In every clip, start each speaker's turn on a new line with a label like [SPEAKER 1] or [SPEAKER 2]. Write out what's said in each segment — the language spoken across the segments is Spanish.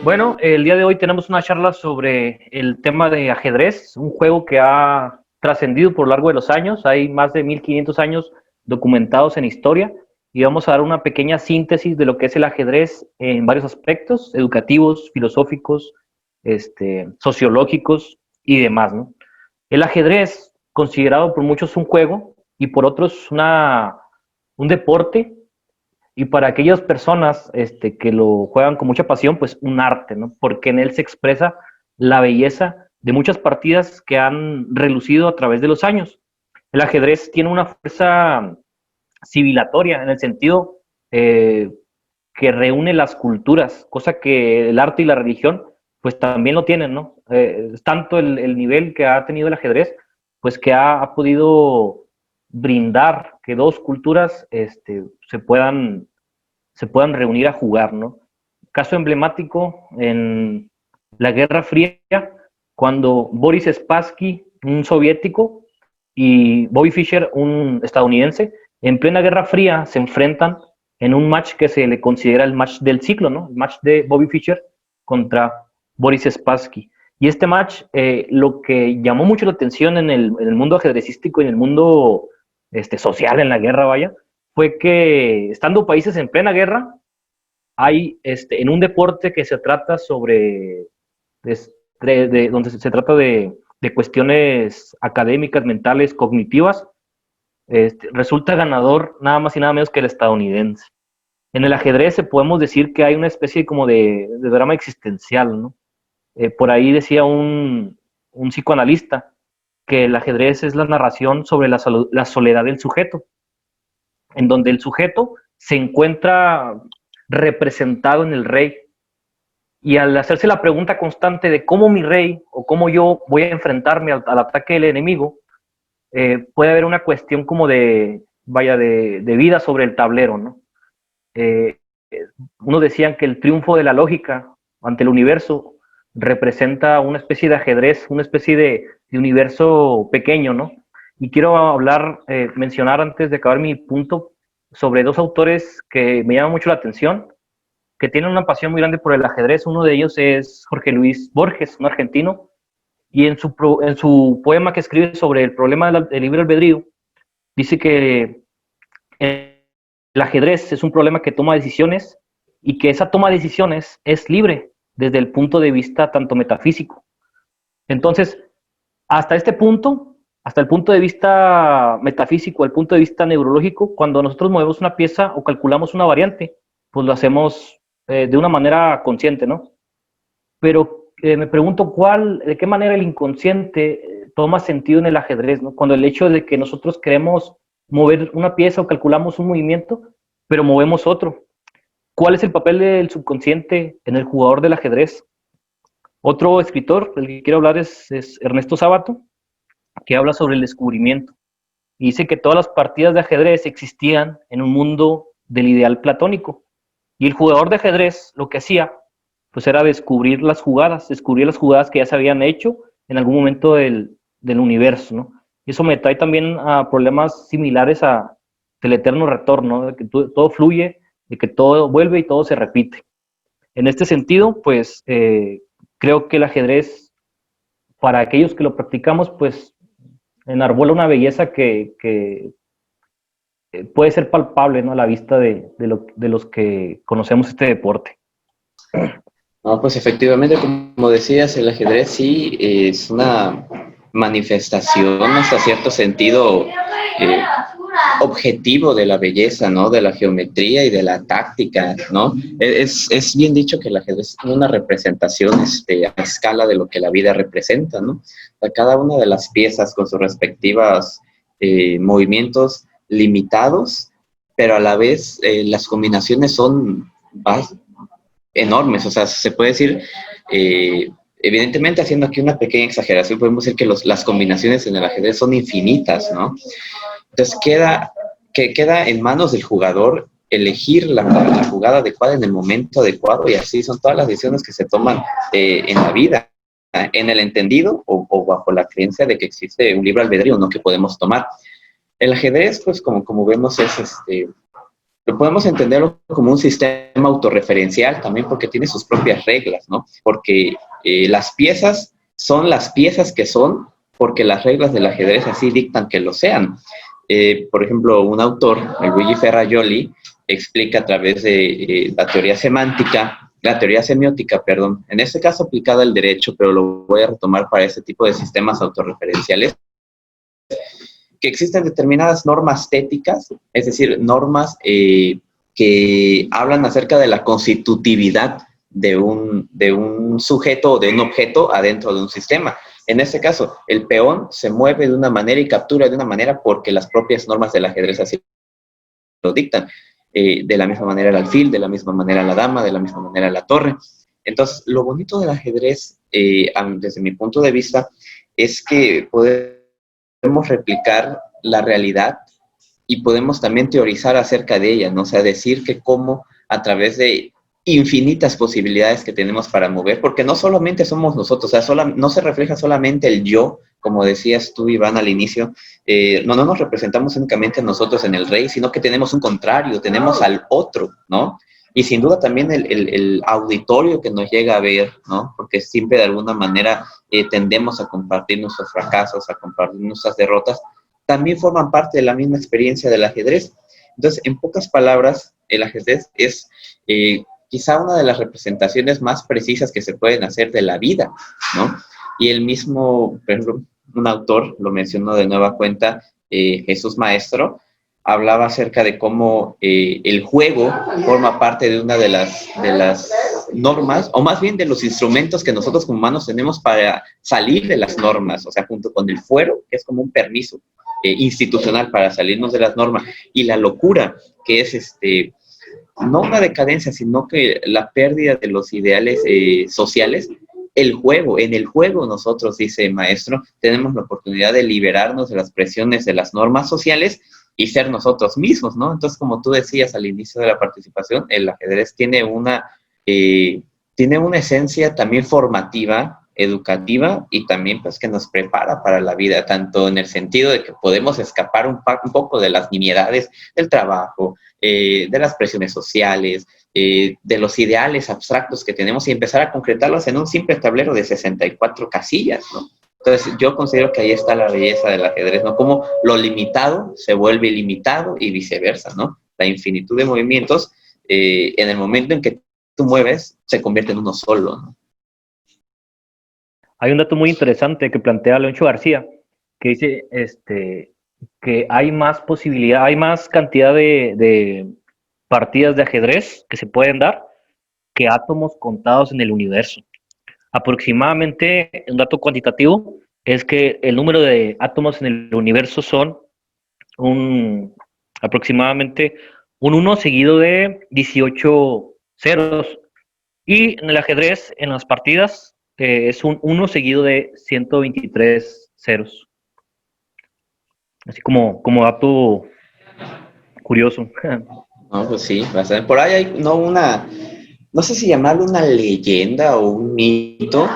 [SPEAKER 1] Bueno, el día de hoy tenemos una charla sobre el tema de ajedrez, un juego que ha trascendido por lo largo de los años. Hay más de 1500 años documentados en historia y vamos a dar una pequeña síntesis de lo que es el ajedrez en varios aspectos, educativos, filosóficos, sociológicos y demás, ¿no? El ajedrez, considerado por muchos un juego y por otros un deporte, y para aquellas personas que lo juegan con mucha pasión, pues un arte, ¿no? Porque en él se expresa la belleza de muchas partidas que han relucido a través de los años. El ajedrez tiene una fuerza civilatoria en el sentido eh, que reúne las culturas, cosa que el arte y la religión pues también lo tienen, ¿no? Es tanto el nivel que ha tenido el ajedrez, pues que ha podido brindar que dos culturas se puedan reunir a jugar, ¿no? Caso emblemático en la Guerra Fría, cuando Boris Spassky, un soviético, y Bobby Fischer, un estadounidense, en plena Guerra Fría se enfrentan en un match que se le considera el match del ciclo, ¿no? El match de Bobby Fischer contra Boris Spassky. Y este match, lo que llamó mucho la atención en el mundo ajedrecístico y en el mundo social, en la guerra, vaya, fue que estando países en plena guerra, hay en un deporte que se trata sobre, donde se trata de cuestiones académicas, mentales, cognitivas, resulta ganador nada más y nada menos que el estadounidense. En el ajedrez podemos decir que hay una especie como de drama existencial, ¿no? Por ahí decía un psicoanalista que el ajedrez es la narración sobre la soledad del sujeto, en donde el sujeto se encuentra representado en el rey. Y al hacerse la pregunta constante de cómo mi rey o cómo yo voy a enfrentarme al ataque del enemigo, puede haber una cuestión como de vida sobre el tablero, ¿no? Eh, Unos decían que el triunfo de la lógica ante el universo representa una especie de ajedrez, una especie de universo pequeño, ¿no? Y quiero mencionar antes de acabar mi punto sobre dos autores que me llaman mucho la atención, que tienen una pasión muy grande por el ajedrez. Uno de ellos es Jorge Luis Borges, un argentino, y en su poema que escribe sobre el problema del libre albedrío, dice que el ajedrez es un problema que toma decisiones y que esa toma de decisiones es libre desde el punto de vista tanto metafísico. Entonces, hasta este punto, hasta el punto de vista metafísico, el punto de vista neurológico, cuando nosotros movemos una pieza o calculamos una variante, pues lo hacemos de una manera consciente, ¿no? Pero me pregunto de qué manera el inconsciente toma sentido en el ajedrez, ¿no? Cuando el hecho de que nosotros queremos mover una pieza o calculamos un movimiento, pero movemos otro. ¿Cuál es el papel del subconsciente en el jugador del ajedrez? Otro escritor del que quiero hablar es Ernesto Sábato, que habla sobre el descubrimiento. Y dice que todas las partidas de ajedrez existían en un mundo del ideal platónico. Y el jugador de ajedrez lo que hacía pues era descubrir las jugadas que ya se habían hecho en algún momento del universo, ¿no? Y eso me trae también a problemas similares del eterno retorno, ¿no? De que todo fluye, de que todo vuelve y todo se repite. En este sentido, pues creo que el ajedrez, para aquellos que lo practicamos, pues enarbola una belleza que puede ser palpable, ¿no? A la vista de los que conocemos este deporte.
[SPEAKER 2] No, pues efectivamente, como decías, el ajedrez sí es una manifestación hasta cierto sentido eh, objetivo de la belleza, ¿no? De la geometría y de la táctica, ¿no? Es bien dicho que el ajedrez es una representación a escala de lo que la vida representa, ¿no? A cada una de las piezas con sus respectivas movimientos limitados, pero a la vez las combinaciones son enormes, o sea, se puede decir, evidentemente haciendo aquí una pequeña exageración, podemos decir que las combinaciones en el ajedrez son infinitas, ¿no? Entonces queda en manos del jugador elegir la jugada adecuada en el momento adecuado, y así son todas las decisiones que se toman en la vida, en el entendido o bajo la creencia de que existe un libre albedrío, ¿no? Que podemos tomar. El ajedrez, pues como vemos, es podemos entenderlo como un sistema autorreferencial también porque tiene sus propias reglas, ¿no? Porque las piezas son las piezas que son porque las reglas del ajedrez así dictan que lo sean. Por ejemplo, un autor, el Luigi Ferrajoli, explica a través de la teoría semántica, la teoría semiótica, perdón, en este caso aplicada al derecho, pero lo voy a retomar para este tipo de sistemas autorreferenciales, que existen determinadas normas téticas, es decir, normas que hablan acerca de la constitutividad de un sujeto o de un objeto adentro de un sistema. En este caso, el peón se mueve de una manera y captura de una manera porque las propias normas del ajedrez así lo dictan. De la misma manera el alfil, de la misma manera la dama, de la misma manera la torre. Entonces, lo bonito del ajedrez, desde mi punto de vista, es que podemos replicar la realidad y podemos también teorizar acerca de ella, ¿no? O sea, decir que cómo a través de infinitas posibilidades que tenemos para mover, porque no solamente somos nosotros, o sea, no se refleja solamente el yo, como decías tú, Iván, al inicio, no nos representamos únicamente nosotros en el rey, sino que tenemos un contrario, tenemos al otro, ¿no? Y sin duda también el auditorio que nos llega a ver, ¿no? Porque siempre de alguna manera tendemos a compartir nuestros fracasos, a compartir nuestras derrotas, también forman parte de la misma experiencia del ajedrez. Entonces, en pocas palabras, el ajedrez es quizá una de las representaciones más precisas que se pueden hacer de la vida, ¿no? Y el mismo, por ejemplo, un autor, lo mencionó de nueva cuenta, Jesús Maestro, hablaba acerca de cómo el juego forma parte de una de las normas, o más bien de los instrumentos que nosotros como humanos tenemos para salir de las normas, o sea, junto con el fuero, que es como un permiso institucional para salirnos de las normas, y la locura, que es no una decadencia, sino que la pérdida de los ideales sociales. En el juego nosotros, dice Maestro, tenemos la oportunidad de liberarnos de las presiones de las normas sociales y ser nosotros mismos, ¿no? Entonces, como tú decías al inicio de la participación, el ajedrez tiene una esencia también formativa, educativa, y también pues que nos prepara para la vida, tanto en el sentido de que podemos escapar un poco de las nimiedades del trabajo, de las presiones sociales, de los ideales abstractos que tenemos y empezar a concretarlos en un simple tablero de 64 casillas, ¿no? Entonces, yo considero que ahí está la belleza del ajedrez, ¿no? Como lo limitado se vuelve ilimitado y viceversa, ¿no? La infinitud de movimientos, en el momento en que tú mueves, se convierte en uno solo, ¿no?
[SPEAKER 1] Hay un dato muy interesante que plantea Leoncho García, que dice que hay más posibilidad, hay más cantidad de partidas de ajedrez que se pueden dar que átomos contados en el universo. Aproximadamente, un dato cuantitativo es que el número de átomos en el universo son aproximadamente un 1 seguido de 18 ceros. Y en el ajedrez, en las partidas, es un 1 seguido de 123 ceros. Así como dato curioso.
[SPEAKER 2] No, pues sí, bastante. Por ahí hay no sé si llamarlo una leyenda o un mito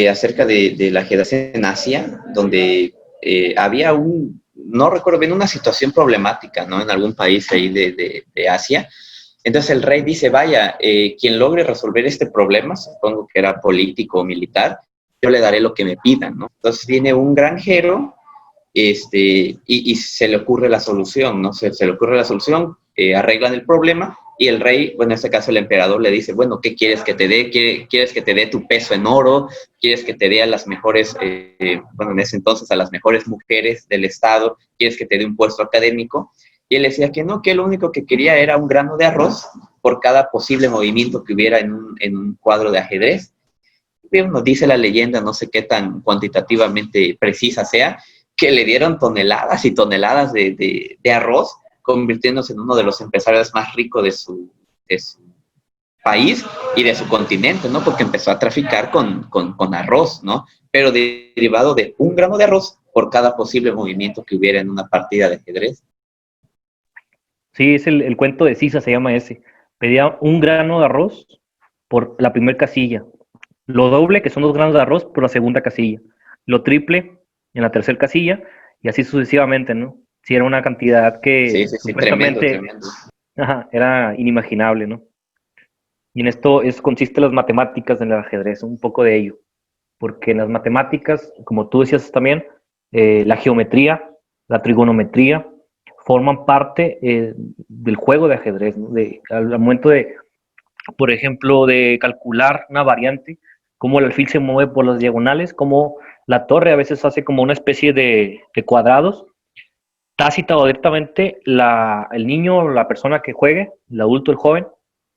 [SPEAKER 2] acerca del ajedrez en Asia, donde había no recuerdo bien, una situación problemática, ¿no? En algún país ahí de Asia. Entonces el rey dice, vaya, quien logre resolver este problema, supongo que era político o militar, yo le daré lo que me pidan, ¿no? Entonces viene un granjero y se le ocurre la solución, ¿no? Se le ocurre la solución, arreglan el problema y el rey, bueno, en este caso el emperador le dice, bueno, ¿qué quieres que te dé? ¿Quieres que te dé tu peso en oro? ¿Quieres que te dé a las mejores, bueno, en ese entonces a las mejores mujeres del estado? ¿Quieres que te dé un puesto académico? Y él decía que no, que lo único que quería era un grano de arroz por cada posible movimiento que hubiera en un cuadro de ajedrez. Bueno, dice la leyenda, no sé qué tan cuantitativamente precisa sea, que le dieron toneladas y toneladas de arroz, convirtiéndose en uno de los empresarios más ricos de su país y de su continente, ¿no? Porque empezó a traficar con arroz, ¿no? Pero derivado de un grano de arroz por cada posible movimiento que hubiera en una partida de ajedrez.
[SPEAKER 1] Sí, es el cuento de Sisa, se llama ese. Pedía un grano de arroz por la primera casilla. Lo doble, que son 2 granos de arroz, por la segunda casilla. Lo triple en la tercera casilla, y así sucesivamente, ¿no? Si era una cantidad que
[SPEAKER 2] Sí, tremendo.
[SPEAKER 1] Ajá, era inimaginable, ¿no? Y en esto consiste las matemáticas en el ajedrez, un poco de ello. Porque en las matemáticas, como tú decías también, la geometría, la trigonometría, forman parte del juego de ajedrez, ¿no? Al momento de, por ejemplo, de calcular una variante, cómo el alfil se mueve por las diagonales, cómo la torre a veces hace como una especie de cuadrados, tácita o directamente, el niño o la persona que juegue, el adulto, el joven,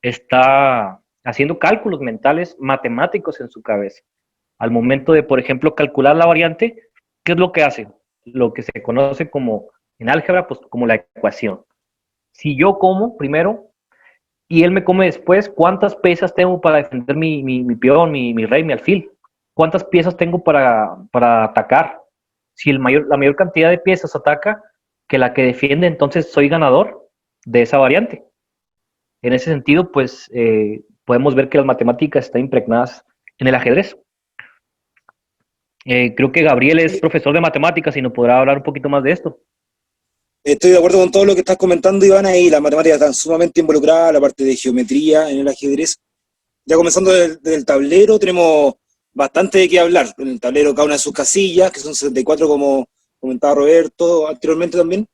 [SPEAKER 1] está haciendo cálculos mentales, matemáticos en su cabeza. Al momento de, por ejemplo, calcular la variante, ¿qué es lo que hace? Lo que se conoce como, en álgebra, pues como la ecuación. Si yo como primero y él me come después, ¿cuántas piezas tengo para defender mi peón, mi rey, mi alfil? ¿Cuántas piezas tengo para atacar? Si la mayor cantidad de piezas ataca que la que defiende, entonces soy ganador de esa variante. En ese sentido, pues podemos ver que las matemáticas están impregnadas en el ajedrez. Creo que Gabriel es
[SPEAKER 3] Sí,
[SPEAKER 1] profesor de matemáticas y nos podrá hablar un poquito más de esto.
[SPEAKER 3] estoy de acuerdo con todo lo que estás comentando, Ivana, y las matemáticas están sumamente involucradas, la parte de geometría en el ajedrez. Ya comenzando del tablero, tenemos bastante de qué hablar. En el tablero cada una de sus casillas, que son 64 como comentaba Roberto anteriormente también,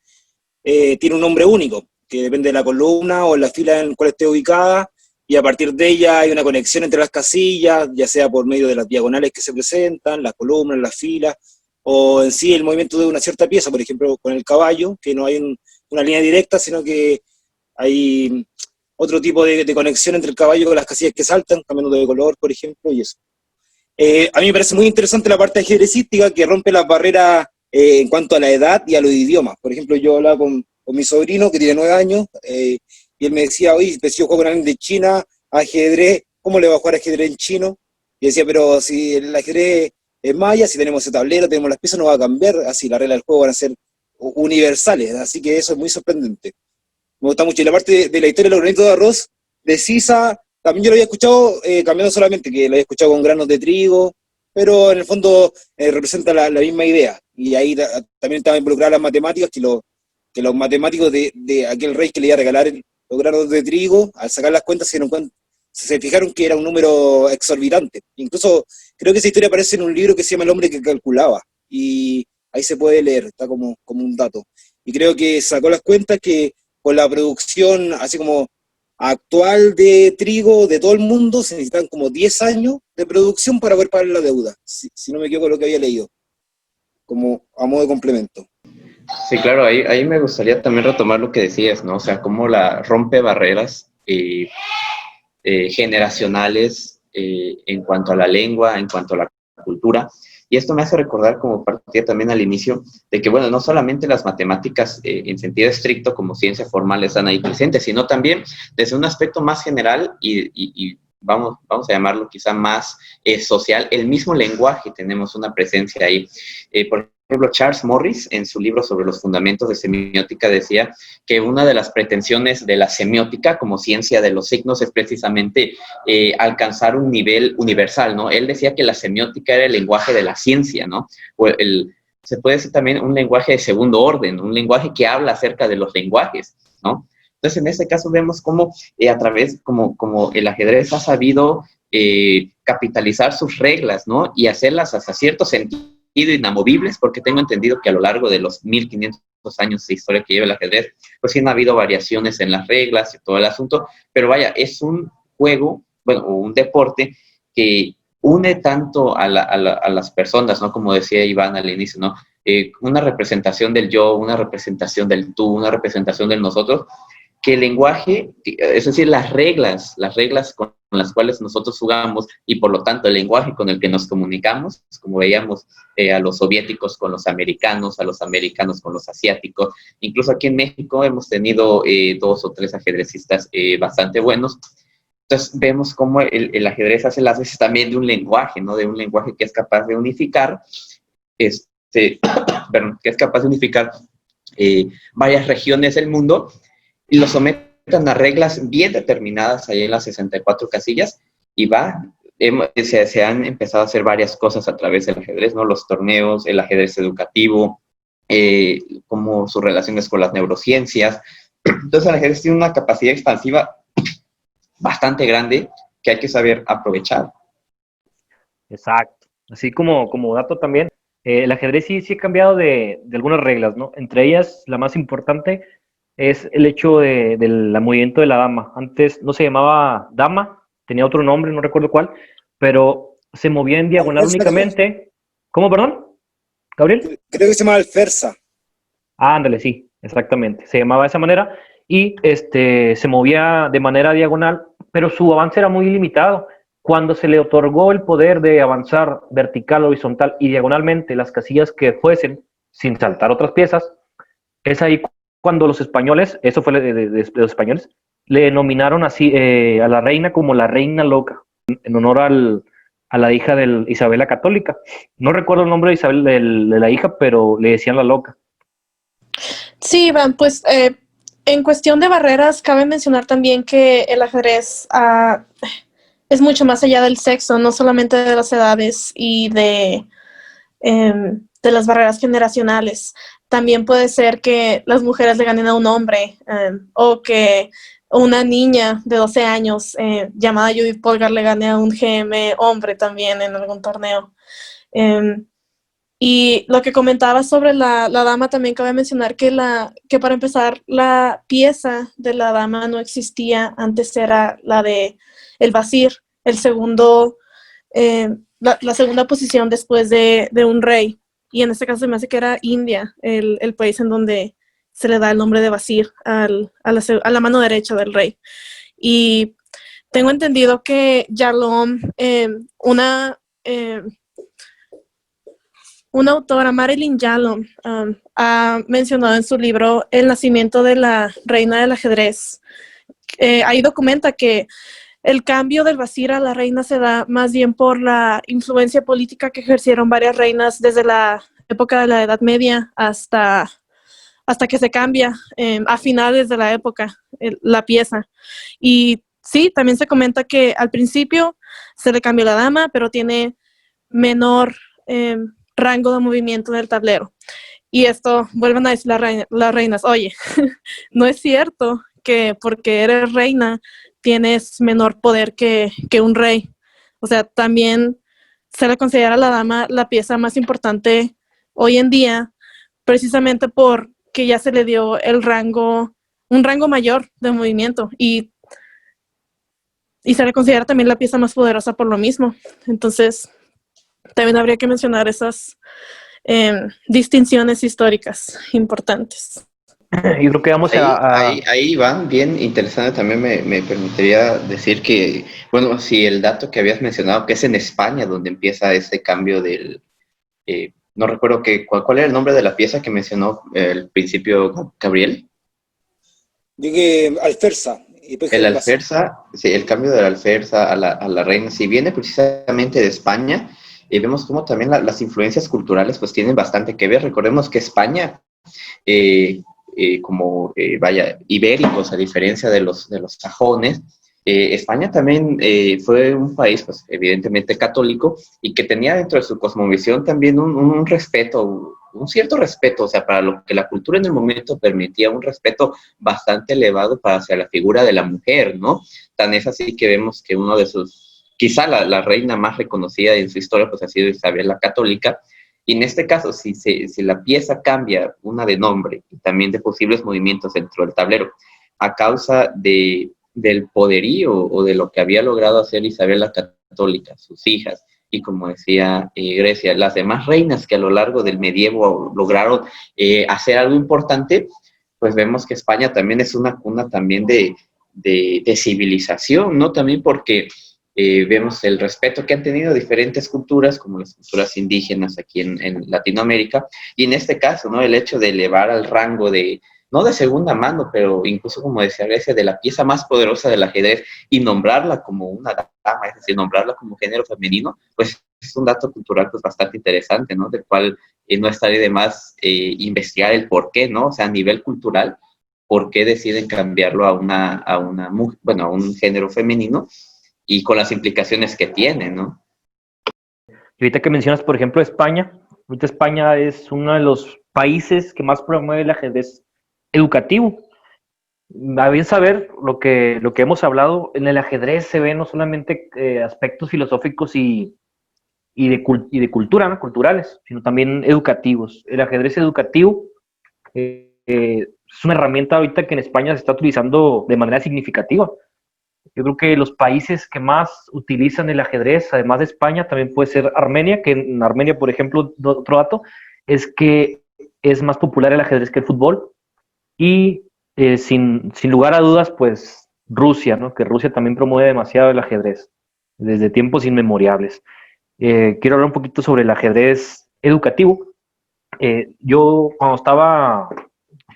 [SPEAKER 3] tiene un nombre único, que depende de la columna o la fila en la cual esté ubicada, y a partir de ella hay una conexión entre las casillas, ya sea por medio de las diagonales que se presentan, las columnas, las filas, o en sí el movimiento de una cierta pieza, por ejemplo, con el caballo, que no hay una línea directa, sino que hay otro tipo de conexión entre el caballo con las casillas que saltan, cambiando de color, por ejemplo, y eso. A mí me parece muy interesante la parte ajedrecística que rompe las barreras en cuanto a la edad y a los idiomas. Por ejemplo, yo hablaba con mi sobrino que tiene 9 años y él me decía, oye, pues si yo juego con alguien de China, ajedrez, ¿cómo le va a jugar ajedrez en chino? Y decía, pero si el ajedrez es maya, si tenemos ese tablero, tenemos las piezas, no va a cambiar, así las reglas del juego van a ser universales, así que eso es muy sorprendente. Me gusta mucho. Y la parte de la historia de los granitos de arroz de Sisa, también yo lo había escuchado, cambiando solamente, que lo había escuchado con granos de trigo, pero en el fondo representa la misma idea. Y ahí también estaban involucradas las matemáticas, que los matemáticos de aquel rey que le iba a regalar los granos de trigo, al sacar las cuentas se fijaron que era un número exorbitante. Incluso creo que esa historia aparece en un libro que se llama El hombre que calculaba, y ahí se puede leer, está como un dato. Y creo que sacó las cuentas que con la producción así como actual de trigo de todo el mundo, se necesitan como 10 años de producción para poder pagar la deuda, si no me equivoco lo que había leído, como a modo de complemento.
[SPEAKER 2] Sí, claro, ahí me gustaría también retomar lo que decías, ¿no? O sea, cómo la rompe barreras generacionales en cuanto a la lengua, en cuanto a la cultura. Y esto me hace recordar, como partía también al inicio, de que, bueno, no solamente las matemáticas en sentido estricto como ciencia formal están ahí presentes, sino también desde un aspecto más general y vamos a llamarlo quizá más social, el mismo lenguaje tenemos una presencia ahí. Por ejemplo, Charles Morris, en su libro sobre los fundamentos de semiótica, decía que una de las pretensiones de la semiótica como ciencia de los signos es precisamente alcanzar un nivel universal, ¿no? Él decía que la semiótica era el lenguaje de la ciencia, ¿no? O se puede decir también un lenguaje de segundo orden, un lenguaje que habla acerca de los lenguajes, ¿no? Entonces, en este caso vemos cómo a través, como el ajedrez ha sabido capitalizar sus reglas, ¿no? Y hacerlas hasta cierto sentido inamovibles, porque tengo entendido que a lo largo de los 1500 años de historia que lleva el ajedrez, pues sí han habido variaciones en las reglas y todo el asunto, pero vaya, es un juego, bueno, un deporte que une tanto a las personas, ¿no? Como decía Iván al inicio, ¿no? Una representación del yo, una representación del tú, una representación del nosotros, que el lenguaje, es decir, las reglas con las cuales nosotros jugamos y por lo tanto el lenguaje con el que nos comunicamos, como veíamos a los soviéticos con los americanos, a los americanos con los asiáticos, incluso aquí en México hemos tenido 2 o 3 ajedrecistas bastante buenos. Entonces vemos cómo el ajedrez hace las veces también de un lenguaje, ¿no? De un lenguaje que es capaz de unificar, perdón, que es capaz de unificar varias regiones del mundo y lo someten a reglas bien determinadas ahí en las 64 casillas y se han empezado a hacer varias cosas a través del ajedrez, ¿no? Los torneos, el ajedrez educativo, como sus relaciones con las neurociencias, Entonces el ajedrez tiene una capacidad expansiva bastante grande que hay que saber aprovechar.
[SPEAKER 1] Exacto. Así como dato también, el ajedrez sí ha cambiado de algunas reglas, ¿no? Entre ellas, la más importante es el hecho del movimiento de la dama. Antes no se llamaba dama, tenía otro nombre, no recuerdo cuál, pero se movía en diagonal
[SPEAKER 3] Alferza, creo.
[SPEAKER 1] únicamente. ¿Cómo, perdón? ¿Gabriel?
[SPEAKER 3] Creo que se llama Alferza.
[SPEAKER 1] Ah, ándale, sí, exactamente. Se llamaba de esa manera y se movía de manera diagonal, pero su avance era muy limitado. Cuando se le otorgó el poder de avanzar vertical, horizontal y diagonalmente las casillas que fuesen, sin saltar otras piezas, es ahí cuando los españoles, eso fue de los españoles, le denominaron así a la reina como la reina loca, en honor a la hija de Isabel la Católica. No recuerdo el nombre de Isabel de la hija, pero le decían la loca.
[SPEAKER 4] Sí, Iván, pues en cuestión de barreras, cabe mencionar también que el ajedrez es mucho más allá del sexo, no solamente de las edades y de las barreras generacionales. También puede ser que las mujeres le ganen a un hombre o que una niña de 12 años llamada Judith Polgar le gane a un GM hombre también en algún torneo. Y lo que comentaba sobre la dama, también cabe mencionar que para empezar la pieza de la dama no existía, antes era la de el vasir, el segundo, la segunda posición después de un rey. Y en este caso se me hace que era India, el país en donde se le da el nombre de vasir a la mano derecha del rey. Y tengo entendido que Yarlom, una autora, Marilyn Yalom, ha mencionado en su libro El nacimiento de la reina del ajedrez. Ahí documenta que el cambio del vasir a la reina se da más bien por la influencia política que ejercieron varias reinas desde la época de la Edad Media hasta que se cambia a finales de la época la pieza. Y sí, también se comenta que al principio se le cambió la dama, pero tiene menor rango de movimiento del tablero. Y esto, vuelven a decir las reinas, oye, no es cierto que porque eres reina tienes menor poder que un rey. O sea, también se le considera a la dama la pieza más importante hoy en día, precisamente porque ya se le dio un rango mayor de movimiento y se le considera también la pieza más poderosa por lo mismo. Entonces, también habría que mencionar esas distinciones históricas importantes.
[SPEAKER 1] Yo creo que vamos
[SPEAKER 2] ahí van, bien interesante. También me permitiría decir que, bueno, si el dato que habías mencionado, que es en España donde empieza ese cambio no recuerdo cuál era el nombre de la pieza que mencionó al principio Gabriel.
[SPEAKER 3] Llegué Alferza.
[SPEAKER 2] El alferza, sí, el cambio del alferza a la reina, si viene precisamente de España, vemos como también las influencias culturales pues tienen bastante que ver. Recordemos que España, ibéricos, a diferencia de los sajones, España también fue un país, pues, evidentemente católico, y que tenía dentro de su cosmovisión también un respeto, un cierto respeto, o sea, para lo que la cultura en el momento permitía, un respeto bastante elevado hacia la figura de la mujer, ¿no? Tan es así que vemos que uno de quizá la reina más reconocida en su historia, pues ha sido Isabel la Católica, y en este caso, si la pieza cambia, una de nombre y también de posibles movimientos dentro del tablero, a causa del poderío o de lo que había logrado hacer Isabel la Católica, sus hijas, y como decía Grecia, las demás reinas que a lo largo del medievo lograron hacer algo importante, pues vemos que España también es una cuna también de civilización, ¿no? También porque vemos el respeto que han tenido diferentes culturas, como las culturas indígenas aquí en Latinoamérica, y en este caso, ¿no? El hecho de elevar al rango no de segunda mano, pero incluso, como decía Grecia, de la pieza más poderosa del ajedrez y nombrarla como una dama, es decir, nombrarla como género femenino, pues es un dato cultural pues bastante interesante, ¿no? Del cual no estaría de más investigar el por qué, ¿no? O sea, a nivel cultural, por qué deciden cambiarlo a un género femenino y con las implicaciones que tiene, ¿no?
[SPEAKER 1] Y ahorita que mencionas, por ejemplo, España, ahorita España es uno de los países que más promueve el ajedrez educativo. A bien saber lo que hemos hablado, en el ajedrez se ven no solamente aspectos filosóficos y de cultura, ¿no? Culturales, sino también educativos. El ajedrez educativo es una herramienta ahorita que en España se está utilizando de manera significativa. Yo creo que los países que más utilizan el ajedrez, además de España, también puede ser Armenia, que en Armenia, por ejemplo, otro dato, es que es más popular el ajedrez que el fútbol. Y sin lugar a dudas, pues Rusia, ¿no? Que Rusia también promueve demasiado el ajedrez, desde tiempos inmemoriales. Quiero hablar un poquito sobre el ajedrez educativo. Yo, cuando estaba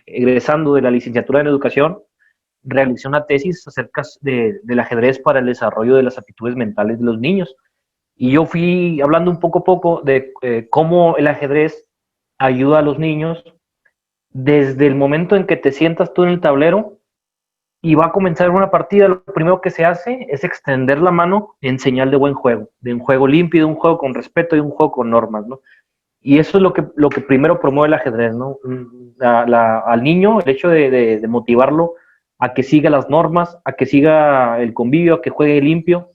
[SPEAKER 1] egresando de la licenciatura en educación, realicé una tesis acerca del ajedrez para el desarrollo de las aptitudes mentales de los niños. Y yo fui hablando un poco a poco de cómo el ajedrez ayuda a los niños desde el momento en que te sientas tú en el tablero y va a comenzar una partida. Lo primero que se hace es extender la mano en señal de buen juego, de un juego limpio, de un juego con respeto y un juego con normas, ¿no? Y eso es lo que primero promueve el ajedrez, ¿no? Al niño, el hecho de motivarlo a que siga las normas, a que siga el convivio, a que juegue limpio.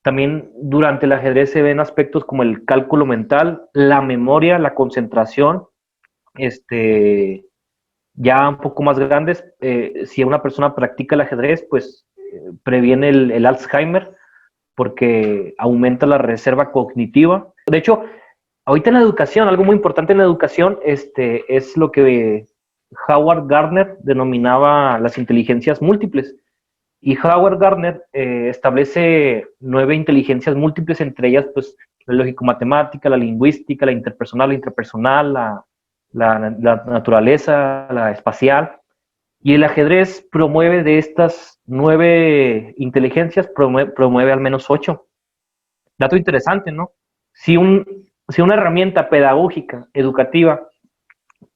[SPEAKER 1] También durante el ajedrez se ven aspectos como el cálculo mental, la memoria, la concentración, ya un poco más grandes. Si una persona practica el ajedrez, pues previene el Alzheimer porque aumenta la reserva cognitiva. De hecho, ahorita en la educación, algo muy importante en la educación, es lo que Howard Gardner denominaba las inteligencias múltiples. Y Howard Gardner establece 9 inteligencias múltiples, entre ellas, pues, la lógico-matemática, la lingüística, la interpersonal, la naturaleza, la espacial. Y el ajedrez promueve de estas 9 inteligencias, promueve al menos 8. Dato interesante, ¿no? Si una herramienta pedagógica, educativa,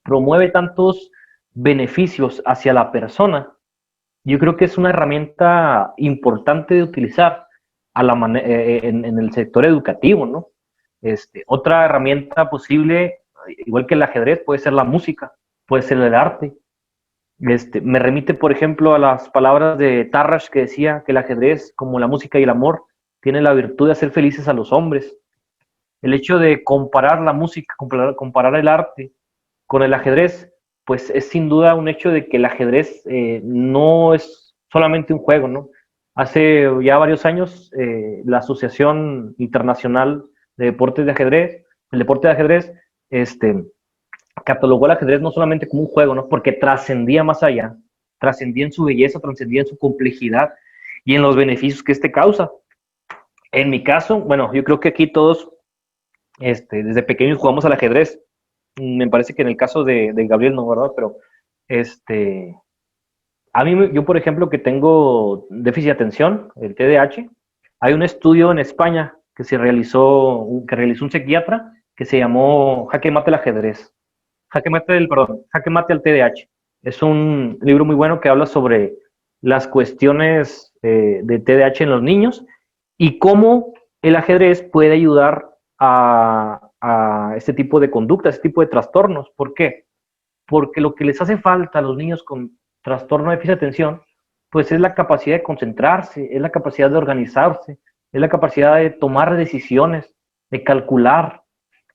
[SPEAKER 1] promueve tantos beneficios hacia la persona, yo creo que es una herramienta importante de utilizar en el sector educativo, ¿no? Otra herramienta posible, igual que el ajedrez, puede ser la música, puede ser el arte. Me remite, por ejemplo, a las palabras de Tarrasch, que decía que el ajedrez, como la música y el amor, tiene la virtud de hacer felices a los hombres. El hecho de comparar la música, comparar el arte con el ajedrez, pues es sin duda un hecho de que el ajedrez no es solamente un juego, ¿no? Hace ya varios años, la Asociación Internacional de Deportes de Ajedrez, el deporte de ajedrez, catalogó el ajedrez no solamente como un juego, ¿no? Porque trascendía más allá, trascendía en su belleza, trascendía en su complejidad y en los beneficios que causa. En mi caso, bueno, yo creo que aquí todos, desde pequeños jugamos al ajedrez. Me parece que en el caso de Gabriel no, ¿verdad? Pero, a mí, yo por ejemplo, que tengo déficit de atención, el TDAH, hay un estudio en España que realizó un psiquiatra que se llamó Jaque Mate al Ajedrez. Jaque Mate al TDAH. Es un libro muy bueno que habla sobre las cuestiones de TDAH en los niños y cómo el ajedrez puede ayudar a este tipo de conducta, a este tipo de trastornos. ¿Por qué? Porque lo que les hace falta a los niños con trastorno de déficit de atención, pues es la capacidad de concentrarse, es la capacidad de organizarse, es la capacidad de tomar decisiones, de calcular.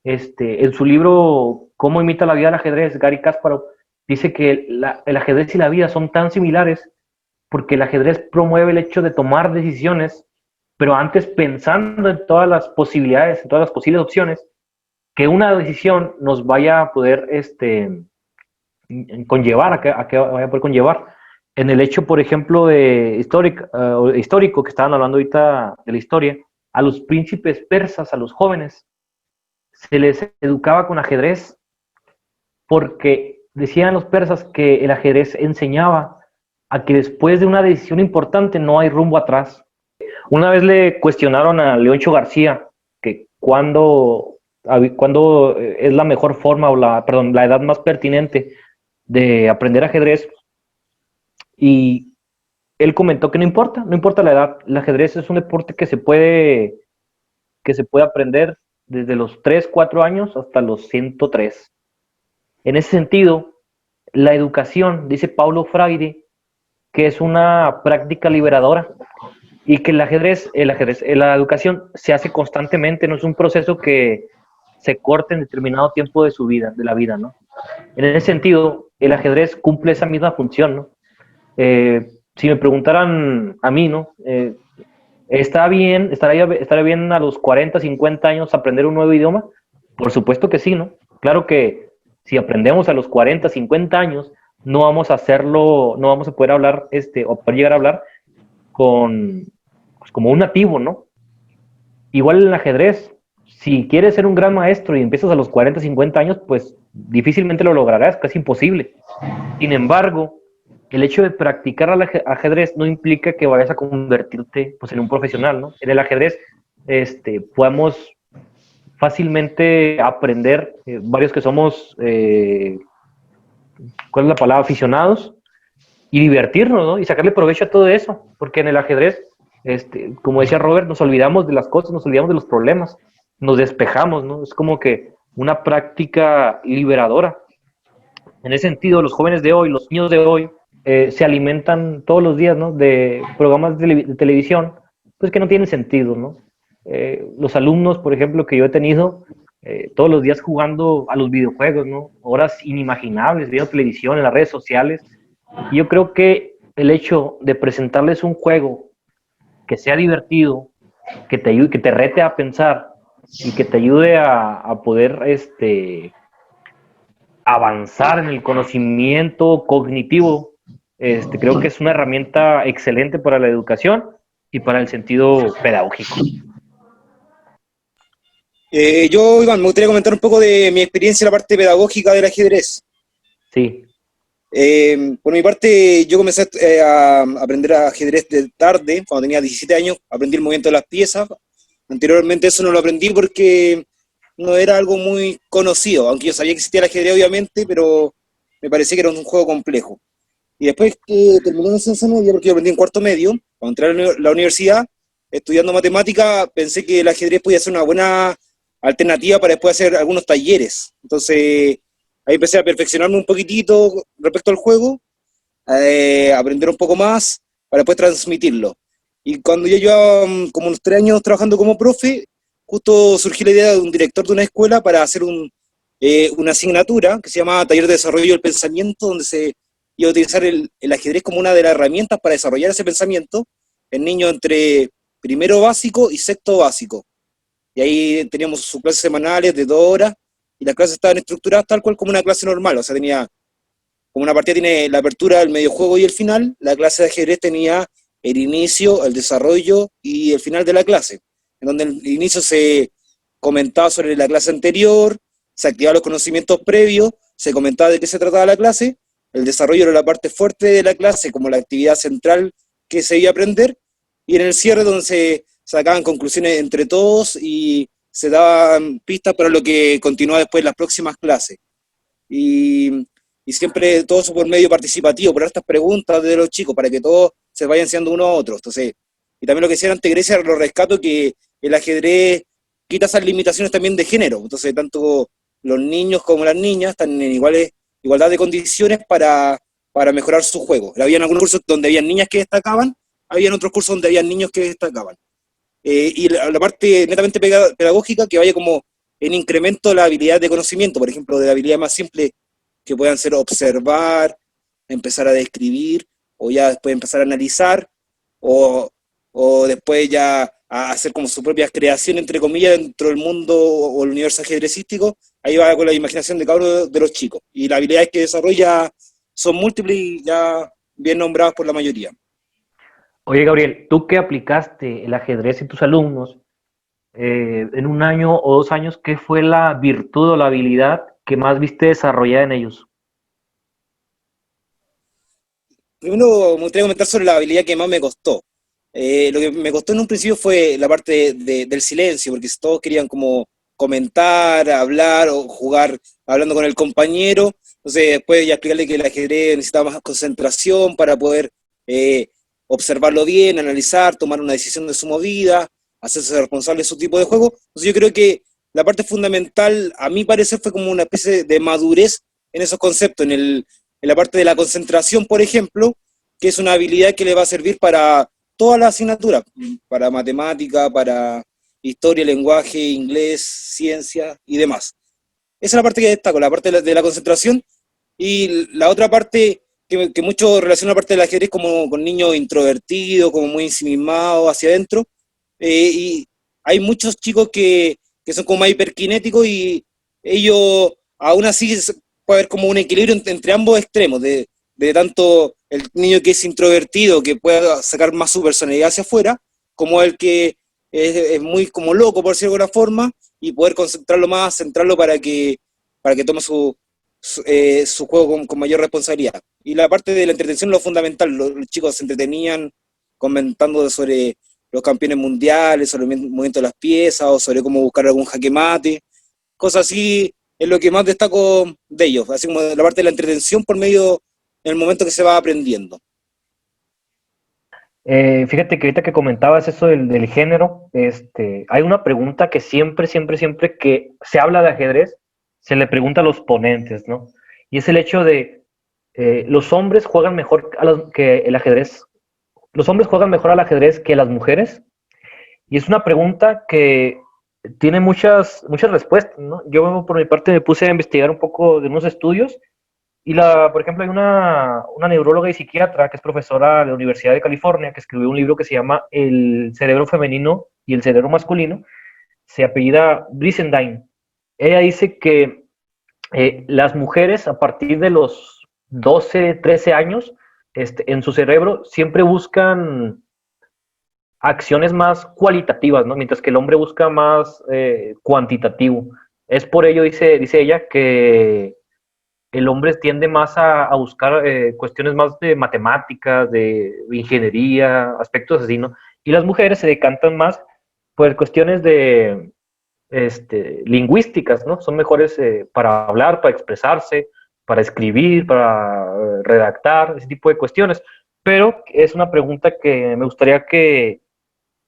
[SPEAKER 1] En su libro Cómo imita la vida al ajedrez, Gary Kasparov dice que el ajedrez y la vida son tan similares porque el ajedrez promueve el hecho de tomar decisiones, pero antes pensando en todas las posibilidades, en todas las posibles opciones, que una decisión nos vaya a poder conllevar, a que vaya a poder conllevar. En el hecho, por ejemplo, histórico, que estaban hablando ahorita de la historia, a los príncipes persas, a los jóvenes, se les educaba con ajedrez porque decían los persas que el ajedrez enseñaba a que después de una decisión importante no hay rumbo atrás. Una vez le cuestionaron a Leoncho García que cuándo es la mejor forma la edad más pertinente de aprender ajedrez, y él comentó que no importa la edad. El ajedrez es un deporte que se puede aprender desde los 3, 4 años hasta los 103. En ese sentido, la educación, dice Paulo Freire, que es una práctica liberadora y que la educación se hace constantemente, no es un proceso que se corte en determinado tiempo de su vida, de la vida, ¿no? En ese sentido, el ajedrez cumple esa misma función, ¿no? Si me preguntaran a mí, ¿no? ¿Estaría bien a los 40, 50 años aprender un nuevo idioma? Por supuesto que sí, ¿no? Claro que si aprendemos a los 40, 50 años, no vamos a hacerlo, no vamos a poder hablar, o poder llegar a hablar pues como un nativo, ¿no? Igual en el ajedrez, si quieres ser un gran maestro y empiezas a los 40, 50 años, pues difícilmente lo lograrás, casi imposible. Sin embargo, el hecho de practicar al ajedrez no implica que vayas a convertirte pues, en un profesional, ¿no? En el ajedrez podemos fácilmente aprender, varios que somos, ¿cuál es la palabra? Aficionados, y divertirnos, ¿no? Y sacarle provecho a todo eso, porque en el ajedrez, como decía Robert, nos olvidamos de las cosas, nos olvidamos de los problemas, nos despejamos, ¿no? Es como que una práctica liberadora. En ese sentido, los jóvenes de hoy, los niños de hoy, se alimentan todos los días, ¿no? De programas de televisión, pues que no tienen sentido, ¿no? Los alumnos, por ejemplo, que yo he tenido, todos los días jugando a los videojuegos, ¿no? Horas inimaginables, viendo televisión, en las redes sociales. Y yo creo que el hecho de presentarles un juego que sea divertido, que te ayude, que te rete a pensar y que te ayude a poder avanzar en el conocimiento cognitivo, creo que es una herramienta excelente para la educación y para el sentido pedagógico.
[SPEAKER 3] Yo, Iván, me gustaría comentar un poco de mi experiencia en la parte pedagógica del ajedrez.
[SPEAKER 1] Sí.
[SPEAKER 3] Por mi parte, yo comencé a aprender ajedrez de tarde, cuando tenía 17 años, aprendí el movimiento de las piezas. Anteriormente eso no lo aprendí porque no era algo muy conocido, aunque yo sabía que existía el ajedrez obviamente, pero me parecía que era un juego complejo. Y después que terminé la enseñanza media, porque yo aprendí en cuarto medio, cuando entré a la universidad, estudiando matemática, pensé que el ajedrez podía ser una buena alternativa para después hacer algunos talleres. Entonces, ahí empecé a perfeccionarme un poquitito respecto al juego, aprender un poco más, para después transmitirlo. Y cuando yo llevaba como unos 3 años trabajando como profe, justo surgió la idea de un director de una escuela para hacer una asignatura que se llamaba Taller de Desarrollo del Pensamiento, donde se iba a utilizar el ajedrez como una de las herramientas para desarrollar ese pensamiento en niños entre primero básico y sexto básico. Y ahí teníamos sus clases semanales de 2 horas, y las clases estaban estructuradas tal cual como una clase normal, o sea, tenía, como una partida tiene la apertura, el medio juego y el final, la clase de ajedrez tenía el inicio, el desarrollo y el final de la clase, en donde el inicio se comentaba sobre la clase anterior, se activaban los conocimientos previos, se comentaba de qué se trataba la clase, el desarrollo era la parte fuerte de la clase, como la actividad central que se iba a aprender, y en el cierre donde se sacaban conclusiones entre todos y se daban pistas para lo que continuaba después en las próximas clases. Y siempre todo eso por medio participativo, por estas preguntas de los chicos, para que todos se vayan siendo unos a otros. Entonces, y también lo que decía ante Grecia, lo rescato, que el ajedrez quita esas limitaciones también de género. Entonces, tanto los niños como las niñas están en igualdad de condiciones para mejorar su juego. Habían algunos cursos donde habían niñas que destacaban, habían otros cursos donde habían niños que destacaban. Y la parte netamente pedagógica, que vaya como en incremento de la habilidad de conocimiento, por ejemplo, de la habilidad más simple que puedan ser observar, empezar a describir, o ya después empezar a analizar, o después ya a hacer como su propia creación, entre comillas, dentro del mundo o el universo ajedrecístico. Ahí va con la imaginación de cada uno de los chicos. Y las habilidades que desarrolla son múltiples y ya bien nombradas por la mayoría.
[SPEAKER 1] Oye, Gabriel, tú que aplicaste el ajedrez en tus alumnos, en 1 año o 2 años, ¿qué fue la virtud o la habilidad que más viste desarrollada en ellos?
[SPEAKER 3] Primero me gustaría comentar sobre la habilidad que más me costó. Lo que me costó en un principio fue la parte del silencio, porque todos querían como comentar, hablar o jugar hablando con el compañero. Entonces después ya explicarle que el ajedrez necesitaba más concentración para poder observarlo bien, analizar, tomar una decisión de su movida, hacerse responsable de su tipo de juego. Entonces yo creo que la parte fundamental, a mi parecer, fue como una especie de madurez en esos conceptos, en en la parte de la concentración, por ejemplo, que es una habilidad que le va a servir para todas las asignaturas, para matemática, para historia, lenguaje, inglés, ciencia y demás. Esa es la parte que destaco, la parte de la concentración, y la otra parte que mucho relaciona la parte del ajedrez como con niños introvertidos, como muy ensimismados hacia adentro, y hay muchos chicos que son como más hiperkinéticos y ellos aún así puede haber como un equilibrio entre ambos extremos, de tanto el niño que es introvertido, que pueda sacar más su personalidad hacia afuera, como el que es muy como loco, por decirlo de alguna forma, y poder concentrarlo más, centrarlo para que tome su juego con mayor responsabilidad. Y la parte de la entretención, lo fundamental, los chicos se entretenían comentando sobre los campeones mundiales, sobre el movimiento de las piezas, o sobre cómo buscar algún jaque mate, cosas así, es lo que más destaco de ellos, así como la parte de la entretención por medio, en el momento que se va aprendiendo.
[SPEAKER 1] Fíjate que ahorita que comentabas eso del género, hay una pregunta que siempre que se habla de ajedrez, se le pregunta a los ponentes, ¿no? Y es el hecho de, los hombres juegan mejor que el ajedrez, los hombres juegan mejor al ajedrez que las mujeres, y es una pregunta que tiene muchas respuestas, ¿no? Yo por mi parte me puse a investigar un poco de unos estudios, y por ejemplo, hay una neuróloga y psiquiatra que es profesora de la Universidad de California, que escribió un libro que se llama El cerebro femenino y el cerebro masculino, se apellida Brizendine. Ella dice que las mujeres a partir de los 12, 13 años, en su cerebro siempre buscan acciones más cualitativas, ¿no? Mientras que el hombre busca más cuantitativo. Es por ello, dice ella, que el hombre tiende más a buscar cuestiones más de matemáticas, de ingeniería, aspectos así, ¿no? Y las mujeres se decantan más por cuestiones de lingüísticas, ¿no? Son mejores para hablar, para expresarse, para escribir, para redactar, ese tipo de cuestiones. Pero es una pregunta que me gustaría que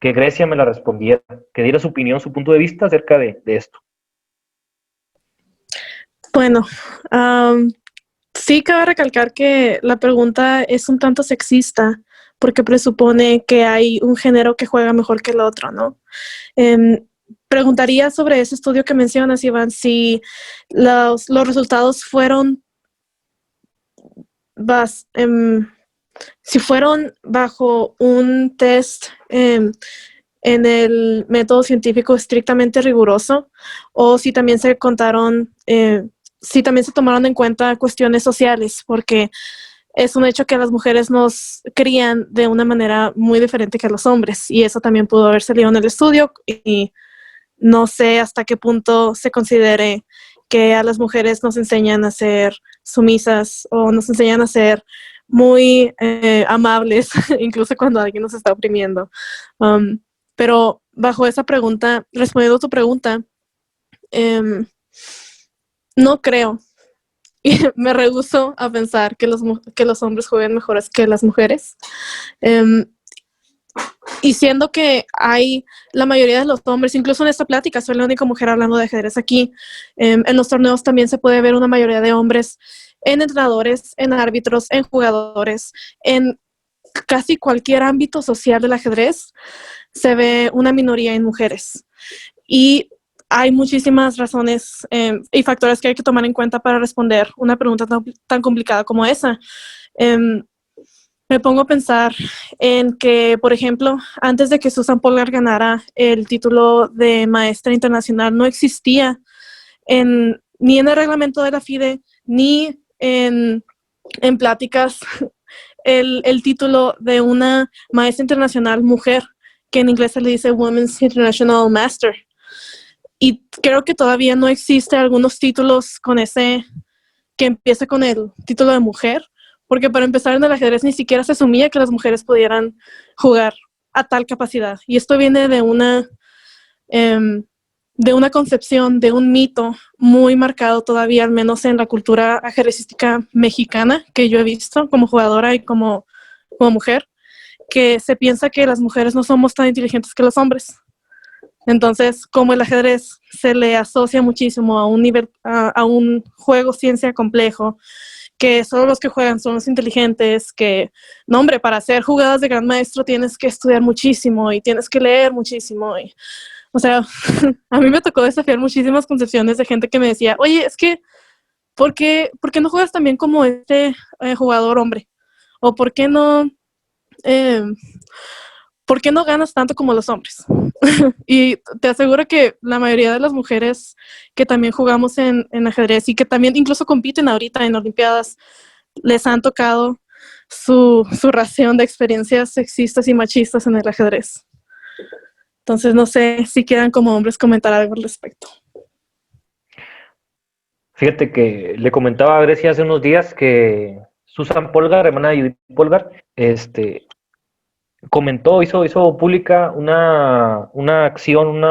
[SPEAKER 1] Grecia me la respondiera, que diera su opinión, su punto de vista acerca de esto.
[SPEAKER 4] Bueno, sí cabe recalcar que la pregunta es un tanto sexista porque presupone que hay un género que juega mejor que el otro, ¿no? Preguntaría sobre ese estudio que mencionas, Iván, si los resultados fueron si fueron bajo un test en el método científico estrictamente riguroso, o si también se contaron, si también se tomaron en cuenta cuestiones sociales, porque es un hecho que las mujeres nos crían de una manera muy diferente que los hombres, y eso también pudo haber salido en el estudio, y no sé hasta qué punto se considere que a las mujeres nos enseñan a ser sumisas o nos enseñan a ser muy amables, incluso cuando alguien nos está oprimiendo. Pero bajo esa pregunta, respondiendo a tu pregunta, no creo. Y me rehúso a pensar que los hombres jueguen mejores que las mujeres. Y siendo que hay la mayoría de los hombres, incluso en esta plática, soy la única mujer hablando de ajedrez aquí, en los torneos también se puede ver una mayoría de hombres en entrenadores, en árbitros, en jugadores, en casi cualquier ámbito social del ajedrez se ve una minoría en mujeres. Y hay muchísimas razones y factores que hay que tomar en cuenta para responder una pregunta tan complicada como esa. Me pongo a pensar en que, por ejemplo, antes de que Susan Polgar ganara el título de maestra internacional, no existía ni en el reglamento de la FIDE, ni en pláticas, el título de una maestra internacional mujer, que en inglés se le dice Women's International Master. Y creo que todavía no existe algunos títulos que empiece con el título de mujer, porque para empezar en el ajedrez ni siquiera se asumía que las mujeres pudieran jugar a tal capacidad. Y esto viene de una concepción, de un mito muy marcado todavía, al menos en la cultura ajedrecística mexicana que yo he visto como jugadora y como mujer, que se piensa que las mujeres no somos tan inteligentes que los hombres. Entonces, como el ajedrez se le asocia muchísimo a un juego ciencia complejo, que solo los que juegan son los inteligentes, que, no hombre, para hacer jugadas de gran maestro tienes que estudiar muchísimo y tienes que leer muchísimo. O sea, a mí me tocó desafiar muchísimas concepciones de gente que me decía, oye, es que, por qué no juegas también como este jugador hombre? ¿O eh, por qué no ganas tanto como los hombres? Y te aseguro que la mayoría de las mujeres que también jugamos en ajedrez y que también incluso compiten ahorita en Olimpiadas, les han tocado su ración de experiencias sexistas y machistas en el ajedrez. Entonces, no sé si quieran como hombres comentar algo al respecto.
[SPEAKER 1] Fíjate que le comentaba a Grecia hace unos días que Susan Polgar, hermana de Judith Polgar, comentó, hizo pública una acción,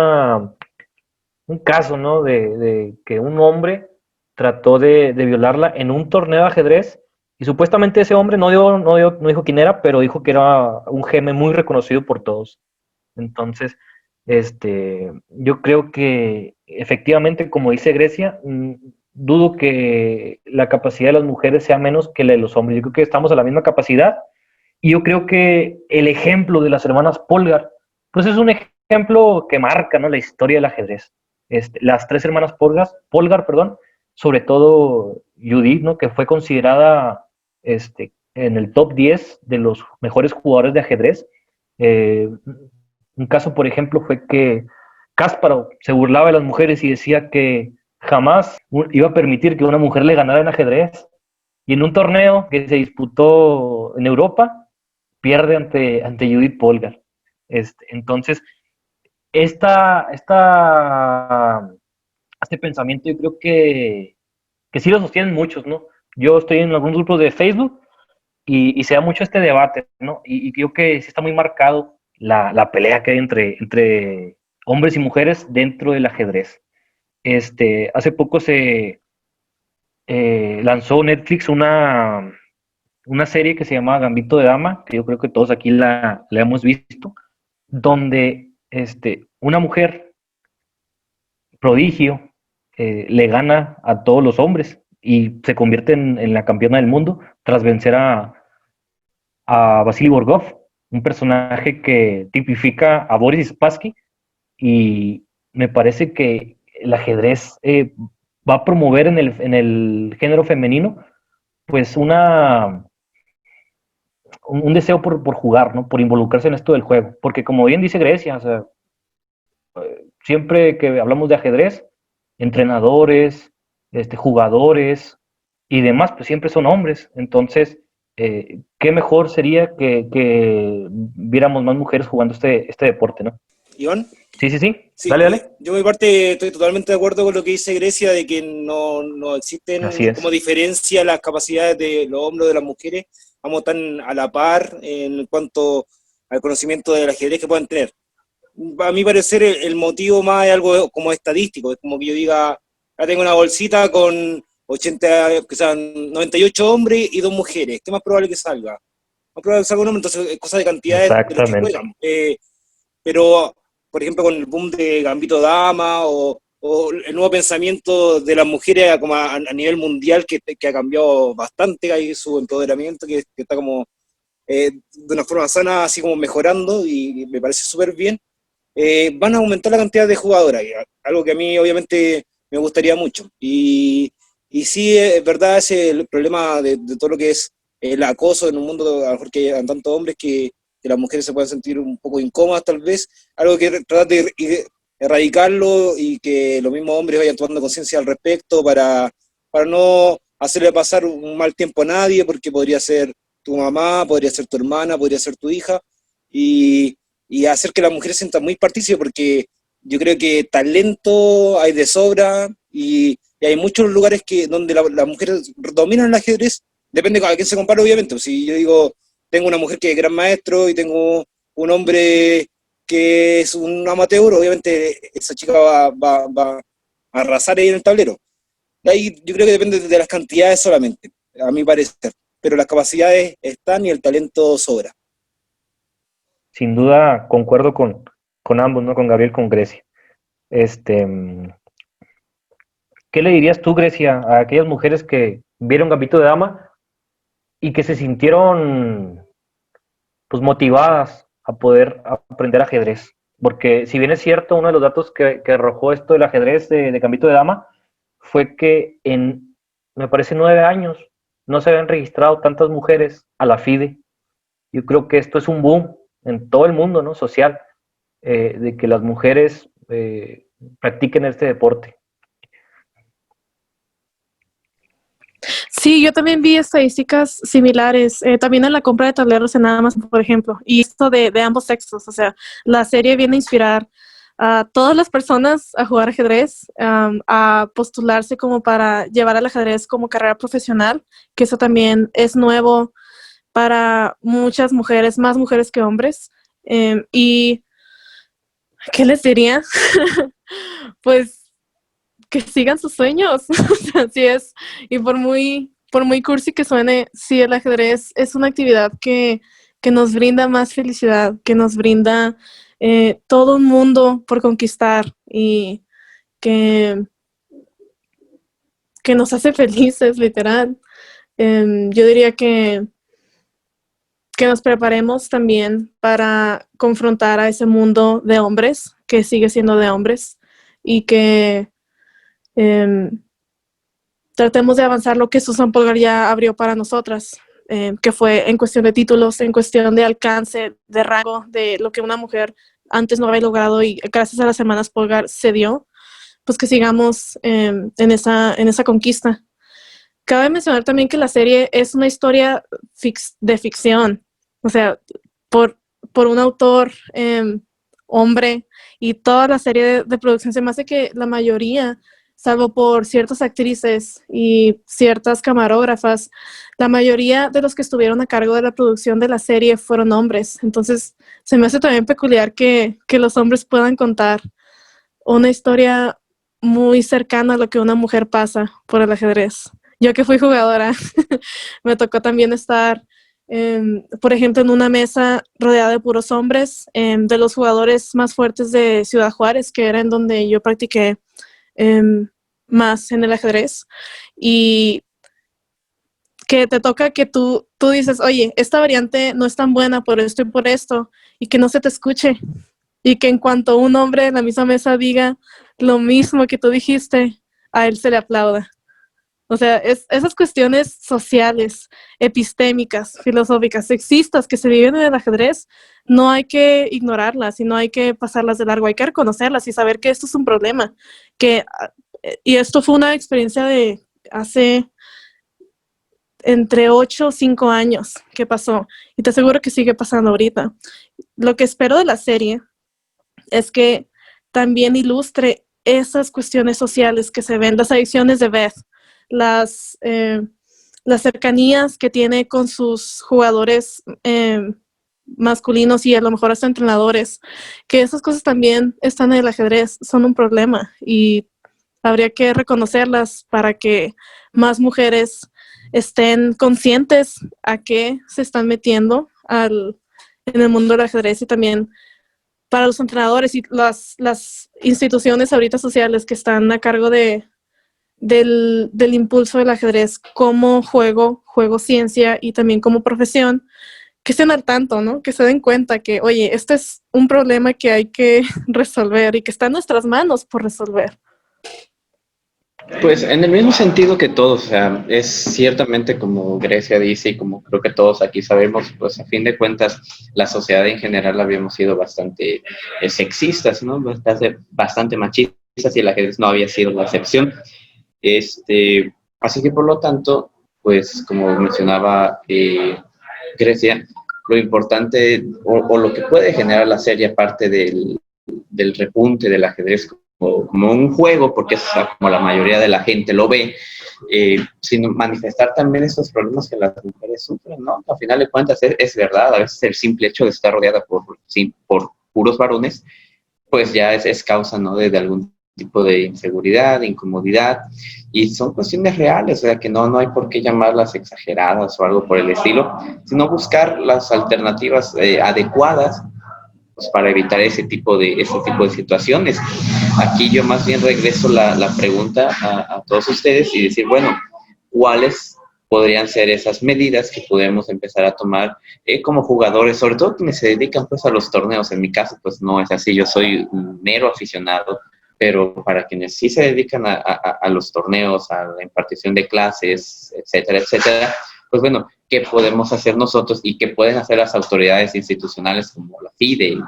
[SPEAKER 1] un caso, ¿no? De que un hombre trató de violarla en un torneo de ajedrez y supuestamente ese hombre no dijo quién era, pero dijo que era un geme muy reconocido por todos. Entonces, yo creo que efectivamente, como dice Grecia, dudo que la capacidad de las mujeres sea menos que la de los hombres. Yo creo que estamos a la misma capacidad y yo creo que el ejemplo de las hermanas Polgar, pues es un ejemplo que marca, ¿no?, la historia del ajedrez. Las tres hermanas Polgar, perdón, sobre todo Judith, ¿no?, que fue considerada en el top 10 de los mejores jugadores de ajedrez. Un caso, por ejemplo, fue que Kasparov se burlaba de las mujeres y decía que jamás iba a permitir que una mujer le ganara en ajedrez. Y en un torneo que se disputó en Europa, pierde ante Judith Polgar. Entonces, este pensamiento yo creo que sí lo sostienen muchos, ¿no? Yo estoy en algunos grupos de Facebook y se da mucho este debate, ¿no? Y creo que sí está muy marcado la pelea que hay entre hombres y mujeres dentro del ajedrez. Hace poco se lanzó Netflix una serie que se llama Gambito de Dama, que yo creo que todos aquí la hemos visto, donde una mujer prodigio le gana a todos los hombres y se convierte en la campeona del mundo tras vencer a Vasily Borgov, un personaje que tipifica a Boris Spassky, y me parece que el ajedrez va a promover en el género femenino pues un deseo por jugar, ¿no?, por involucrarse en esto del juego, porque como bien dice Grecia, o sea, siempre que hablamos de ajedrez, entrenadores, jugadores y demás, pues siempre son hombres. Entonces, qué mejor sería que viéramos más mujeres jugando este deporte, ¿no?
[SPEAKER 3] ¿Iván?
[SPEAKER 1] Sí, sí, sí.
[SPEAKER 3] Sí,
[SPEAKER 1] Dale.
[SPEAKER 3] yo por mi parte estoy totalmente de acuerdo con lo que dice Grecia, de que no existen como diferencia las capacidades de los hombres o de las mujeres. Vamos tan a la par en cuanto al conocimiento del ajedrez que puedan tener. A mi parecer el motivo más es algo como estadístico, es como que yo diga, ya tengo una bolsita con 80, que sean 98 hombres y 2 mujeres, ¿qué más probable que salga? Más probable que salga un hombre, entonces es cosa de cantidades de los que juegan. Pero, por ejemplo, con el boom de Gambito Dama o el nuevo pensamiento de las mujeres como a nivel mundial que ha cambiado bastante, hay su empoderamiento que está como de una forma sana, así como mejorando y me parece súper bien. Van a aumentar la cantidad de jugadoras, algo que a mí obviamente me gustaría mucho. Y sí, es verdad, ese es el problema de todo lo que es el acoso en un mundo, a lo mejor que hay tantos hombres que las mujeres se pueden sentir un poco incómodas tal vez, algo que tratar de erradicarlo y que los mismos hombres vayan tomando conciencia al respecto para no hacerle pasar un mal tiempo a nadie, porque podría ser tu mamá, podría ser tu hermana, podría ser tu hija, y hacer que las mujeres se sientan muy partícipes, porque yo creo que talento hay de sobra y hay muchos lugares donde las mujeres dominan el ajedrez, depende a quién se compara obviamente. Si yo digo, tengo una mujer que es gran maestro y tengo un hombre que es un amateur, obviamente esa chica va a arrasar ahí en el tablero. Ahí yo creo que depende de las cantidades solamente, a mi parecer, pero las capacidades están y el talento sobra.
[SPEAKER 1] Sin duda concuerdo con ambos, ¿no? Con Gabriel, con Grecia. ¿Qué le dirías tú, Grecia, a aquellas mujeres que vieron Gambito de Dama y que se sintieron pues motivadas a poder aprender ajedrez. Porque si bien es cierto, uno de los datos que arrojó esto del ajedrez de Gambito de Dama fue que en, me parece, 9 años no se habían registrado tantas mujeres a la FIDE. Yo creo que esto es un boom en todo el mundo, ¿no? Social, de que las mujeres practiquen este deporte.
[SPEAKER 4] Sí, yo también vi estadísticas similares, también en la compra de tableros en Amazon, por ejemplo, y esto de ambos sexos, o sea, la serie viene a inspirar a todas las personas a jugar ajedrez, a postularse como para llevar al ajedrez como carrera profesional, que eso también es nuevo para muchas mujeres, más mujeres que hombres. Y, ¿qué les diría? Pues que sigan sus sueños. Así es. Y por muy cursi que suene, sí, el ajedrez es una actividad que nos brinda más felicidad, que nos brinda todo un mundo por conquistar y que nos hace felices, literal. Yo diría que nos preparemos también para confrontar a ese mundo de hombres, que sigue siendo de hombres, y que tratemos de avanzar lo que Susan Polgar ya abrió para nosotras, que fue en cuestión de títulos, en cuestión de alcance, de rango, de lo que una mujer antes no había logrado y gracias a las hermanas Polgar se dio, pues que sigamos en esa conquista. Cabe mencionar también que la serie es una historia de ficción, o sea, por un autor hombre, y toda la serie de producción se me hace que la mayoría, salvo por ciertas actrices y ciertas camarógrafas, la mayoría de los que estuvieron a cargo de la producción de la serie fueron hombres. Entonces, se me hace también peculiar que los hombres puedan contar una historia muy cercana a lo que una mujer pasa por el ajedrez. Yo que fui jugadora, me tocó también estar, por ejemplo, en una mesa rodeada de puros hombres, de los jugadores más fuertes de Ciudad Juárez, que era en donde yo practiqué más en el ajedrez, y que te toca que tú dices, oye, esta variante no es tan buena por esto y por esto, y que no se te escuche, y que en cuanto un hombre en la misma mesa diga lo mismo que tú dijiste, a él se le aplauda. O sea, esas cuestiones sociales, epistémicas, filosóficas, sexistas que se viven en el ajedrez, no hay que ignorarlas y no hay que pasarlas de largo, hay que reconocerlas y saber que esto es un problema. Y esto fue una experiencia de hace entre 8 o 5 años que pasó, y te aseguro que sigue pasando ahorita. Lo que espero de la serie es que también ilustre esas cuestiones sociales que se ven, las adicciones de Beth, las cercanías que tiene con sus jugadores masculinos y a lo mejor hasta entrenadores, que esas cosas también están en el ajedrez, son un problema y habría que reconocerlas para que más mujeres estén conscientes a qué se están metiendo en el mundo del ajedrez, y también para los entrenadores y las instituciones ahorita sociales que están a cargo del impulso del ajedrez como juego ciencia y también como profesión, que estén al tanto, ¿no? Que se den cuenta que, oye, este es un problema que hay que resolver y que está en nuestras manos por resolver.
[SPEAKER 2] Pues en el mismo sentido que todos, o sea, es ciertamente como Grecia dice y como creo que todos aquí sabemos, pues a fin de cuentas la sociedad en general habíamos sido bastante sexistas, ¿no? Bastante machistas, y el ajedrez no había sido la excepción. Así que por lo tanto, pues como mencionaba Grecia, lo importante o lo que puede generar la serie, aparte del repunte del ajedrez como un juego, porque es como la mayoría de la gente lo ve, sino manifestar también estos problemas que las mujeres sufren, ¿no? Al final de cuentas es verdad, a veces el simple hecho de estar rodeada por puros varones, pues ya es causa, ¿no? de algún tipo de inseguridad, de incomodidad, y son cuestiones reales, o sea, que no hay por qué llamarlas exageradas o algo por el estilo, sino buscar las alternativas adecuadas, pues, para evitar ese tipo de situaciones. Aquí yo más bien regreso la pregunta a todos ustedes y decir, bueno, cuáles podrían ser esas medidas que podemos empezar a tomar como jugadores, sobre todo quienes se dedican pues a los torneos. En mi caso pues no es así, yo soy un mero aficionado, pero para quienes sí se dedican a los torneos, a la impartición de clases, etcétera, etcétera, pues bueno, ¿qué podemos hacer nosotros y qué pueden hacer las autoridades institucionales como la FIDE y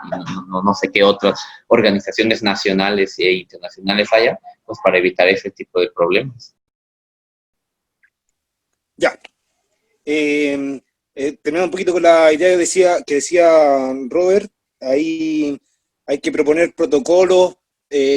[SPEAKER 2] no sé qué otras organizaciones nacionales e internacionales haya, pues para evitar ese tipo de problemas?
[SPEAKER 3] Ya. Terminando un poquito con la idea que decía Robert, ahí hay que proponer protocolos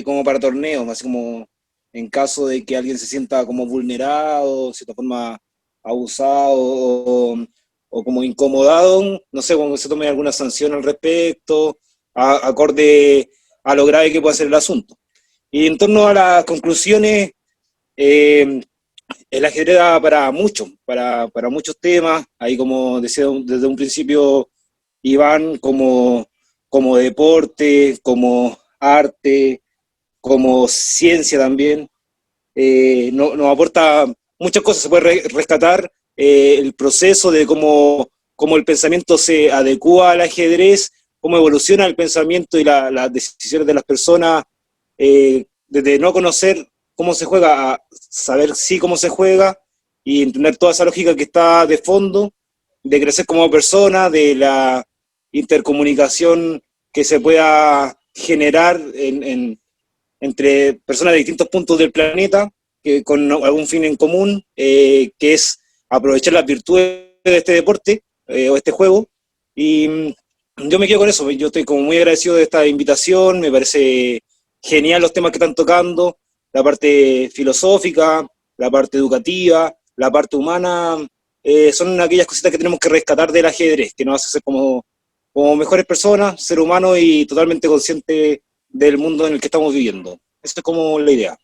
[SPEAKER 3] como para torneos, así como en caso de que alguien se sienta como vulnerado, de cierta forma abusado o como incomodado, no sé, como que se tome alguna sanción al respecto, acorde a lo grave que puede ser el asunto. Y en torno a las conclusiones, eh, el ajedrez da para mucho, para muchos temas, ahí como decía desde un principio Iván, como deporte, como arte, como ciencia también, nos aporta muchas cosas, se puede rescatar el proceso de cómo el pensamiento se adecua al ajedrez, cómo evoluciona el pensamiento y las decisiones de las personas, desde no conocer cómo se juega a saber sí cómo se juega y entender toda esa lógica que está de fondo, de crecer como persona, de la intercomunicación que se pueda generar entre personas de distintos puntos del planeta, con algún fin en común, que es aprovechar las virtudes de este deporte o este juego. Y yo me quedo con eso, yo estoy como muy agradecido de esta invitación, me parece genial los temas que están tocando, la parte filosófica, la parte educativa, la parte humana, son aquellas cositas que tenemos que rescatar del ajedrez, que nos hace ser como mejores personas, ser humanos y totalmente conscientes del mundo en el que estamos viviendo. Esa es como la idea.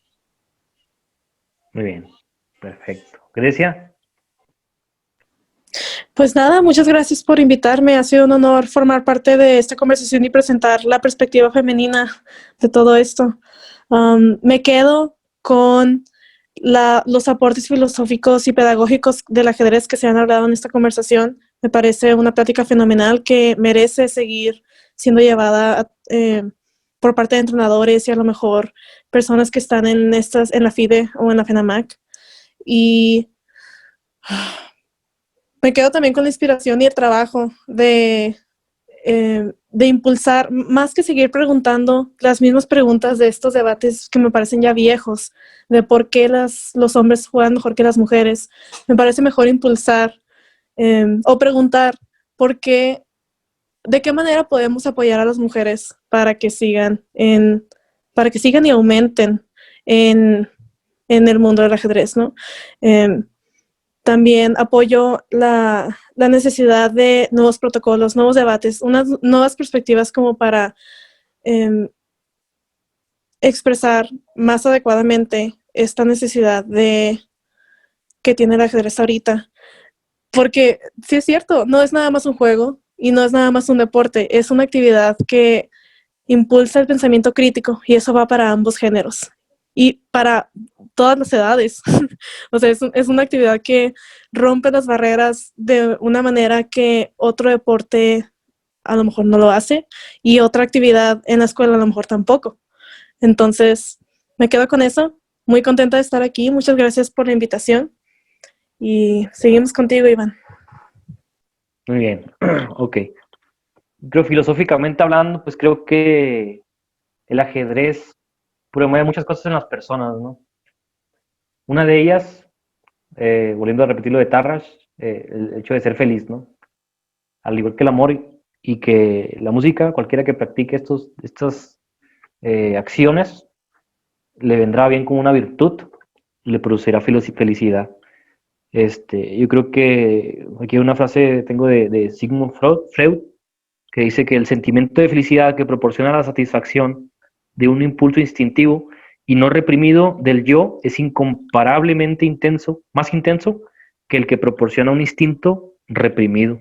[SPEAKER 1] Muy bien, perfecto. Grecia.
[SPEAKER 4] Pues nada, muchas gracias por invitarme. Ha sido un honor formar parte de esta conversación y presentar la perspectiva femenina de todo esto. Me quedo con los aportes filosóficos y pedagógicos del ajedrez que se han hablado en esta conversación. Me parece una plática fenomenal que merece seguir siendo llevada por parte de entrenadores y a lo mejor personas que están en la FIDE o en la FENAMAC. Y me quedo también con la inspiración y el trabajo de impulsar, más que seguir preguntando las mismas preguntas de estos debates que me parecen ya viejos, de por qué los hombres juegan mejor que las mujeres. Me parece mejor impulsar o preguntar de qué manera podemos apoyar a las mujeres para que sigan y aumenten en el mundo del ajedrez, ¿no? También apoyo la necesidad de nuevos protocolos, nuevos debates, unas nuevas perspectivas como para expresar más adecuadamente esta necesidad que tiene el ajedrez ahorita. Porque sí es cierto, no es nada más un juego y no es nada más un deporte, es una actividad que impulsa el pensamiento crítico y eso va para ambos géneros y para todas las edades. O sea, es una actividad que rompe las barreras de una manera que otro deporte a lo mejor no lo hace y otra actividad en la escuela a lo mejor tampoco. Entonces, me quedo con eso. Muy contenta de estar aquí. Muchas gracias por la invitación. Y seguimos contigo, Iván.
[SPEAKER 1] Muy bien, ok. Creo filosóficamente hablando, pues creo que el ajedrez promueve muchas cosas en las personas, ¿no? Una de ellas, volviendo a repetir lo de Tarrasch, el hecho de ser feliz, ¿no? Al igual que el amor y que la música, cualquiera que practique estas acciones, le vendrá bien como una virtud, le producirá felicidad. Yo creo que aquí hay una frase tengo de Sigmund Freud, que dice que el sentimiento de felicidad que proporciona la satisfacción de un impulso instintivo y no reprimido del yo es incomparablemente más intenso que el que proporciona un instinto reprimido.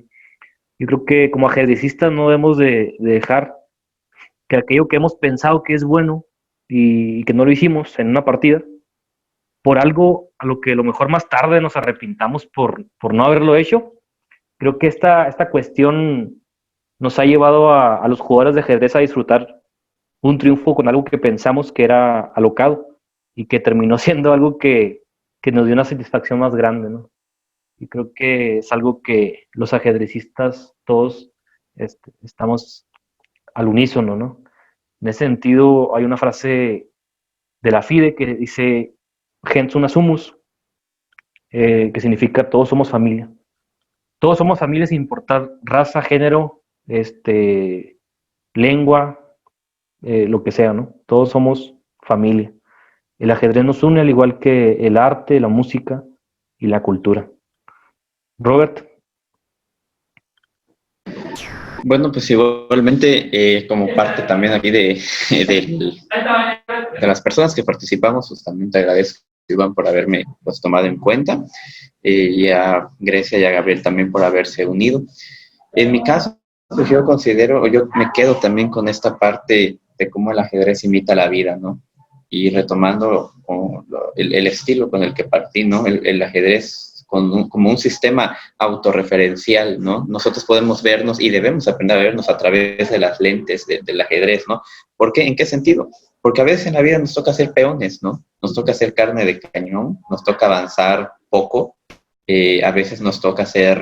[SPEAKER 1] Yo creo que como ajedrecistas no debemos de dejar que aquello que hemos pensado que es bueno y que no lo hicimos en una partida, por algo a lo que a lo mejor más tarde nos arrepintamos por no haberlo hecho. Creo que esta cuestión nos ha llevado a los jugadores de ajedrez a disfrutar un triunfo con algo que pensamos que era alocado y que terminó siendo algo que nos dio una satisfacción más grande, ¿no? Y creo que es algo que los ajedrecistas todos estamos al unísono, ¿no? En ese sentido, hay una frase de la FIDE que dice gens una sumus, que significa todos somos familia. Todos somos familia sin importar raza, género, lengua, lo que sea, ¿no? Todos somos familia. El ajedrez nos une al igual que el arte, la música y la cultura. Robert.
[SPEAKER 2] Bueno, pues igualmente, como parte también aquí de las personas que participamos, pues también te agradezco, Iván, por haberme pues, tomado en cuenta, y a Grecia y a Gabriel también por haberse unido. En mi caso, pues yo considero, o yo me quedo también con esta parte de cómo el ajedrez imita la vida, ¿no? Y retomando el estilo con el que partí, ¿no? El ajedrez como un sistema autorreferencial, ¿no? Nosotros podemos vernos y debemos aprender a vernos a través de las lentes del ajedrez, ¿no? ¿Por qué? ¿En qué sentido? Porque a veces en la vida nos toca ser peones, ¿no? Nos toca hacer carne de cañón, nos toca avanzar poco, a veces nos toca hacer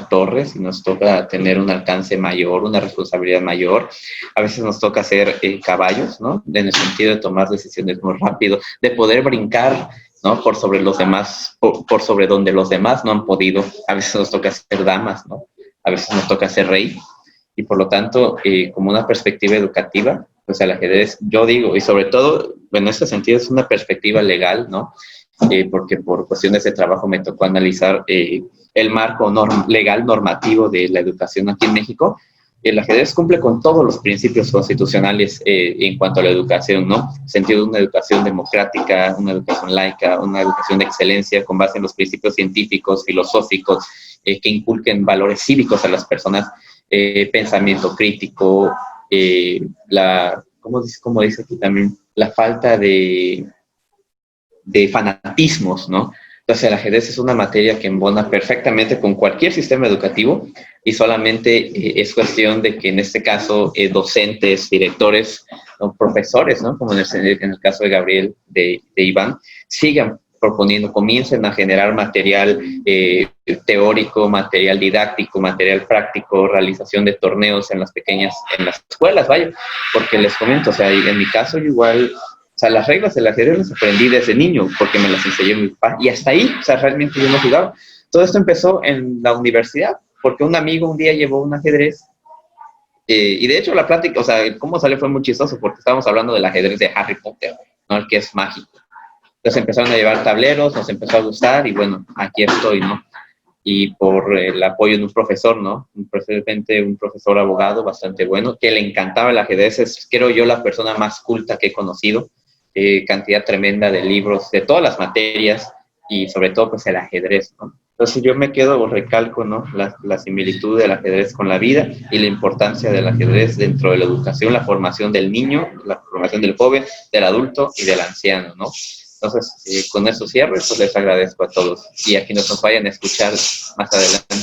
[SPEAKER 2] torres y nos toca tener un alcance mayor, una responsabilidad mayor. A veces nos toca hacer caballos, ¿no? En el sentido de tomar decisiones muy rápido, de poder brincar, ¿no? Por sobre los demás, por sobre donde los demás no han podido. A veces nos toca ser damas, ¿no? A veces nos toca ser rey. Y por lo tanto, como una perspectiva educativa, pues el ajedrez, yo digo, y sobre todo, en este sentido es una perspectiva legal, ¿no? Porque por cuestiones de trabajo me tocó analizar el marco legal normativo de la educación aquí en México. El ajedrez cumple con todos los principios constitucionales en cuanto a la educación, ¿no? En sentido de una educación democrática, una educación laica, una educación de excelencia con base en los principios científicos, filosóficos, que inculquen valores cívicos a las personas, pensamiento crítico, ¿cómo dice aquí también? La falta de fanatismos, ¿no? Entonces el ajedrez es una materia que embona perfectamente con cualquier sistema educativo y solamente es cuestión de que en este caso docentes, directores, ¿no? Profesores, ¿no? Como en el caso de Gabriel, de Iván, sigan proponiendo, comiencen a generar material teórico, material didáctico, material práctico, realización de torneos en las escuelas, vaya, porque les comento, o sea, en mi caso yo igual, o sea, las reglas del ajedrez las aprendí desde niño porque me las enseñó mi papá y hasta ahí, o sea, realmente yo no jugaba. Todo esto empezó en la universidad porque un amigo un día llevó un ajedrez y de hecho la plática, o sea, cómo salió fue muy chistoso porque estábamos hablando del ajedrez de Harry Potter, ¿no? El que es mágico. Entonces empezaron a llevar tableros, nos empezó a gustar y bueno, aquí estoy, ¿no? Y por el apoyo de un profesor, ¿no? Un profesor abogado bastante bueno, que le encantaba el ajedrez, es creo yo la persona más culta que he conocido, cantidad tremenda de libros, de todas las materias y sobre todo pues el ajedrez, ¿no? Entonces yo me quedo o recalco, ¿no? La similitud del ajedrez con la vida y la importancia del ajedrez dentro de la educación, la formación del niño, la formación del joven, del adulto y del anciano, ¿no? Entonces, con eso cierro, pues les agradezco a todos y a quienes nos vayan a escuchar más adelante.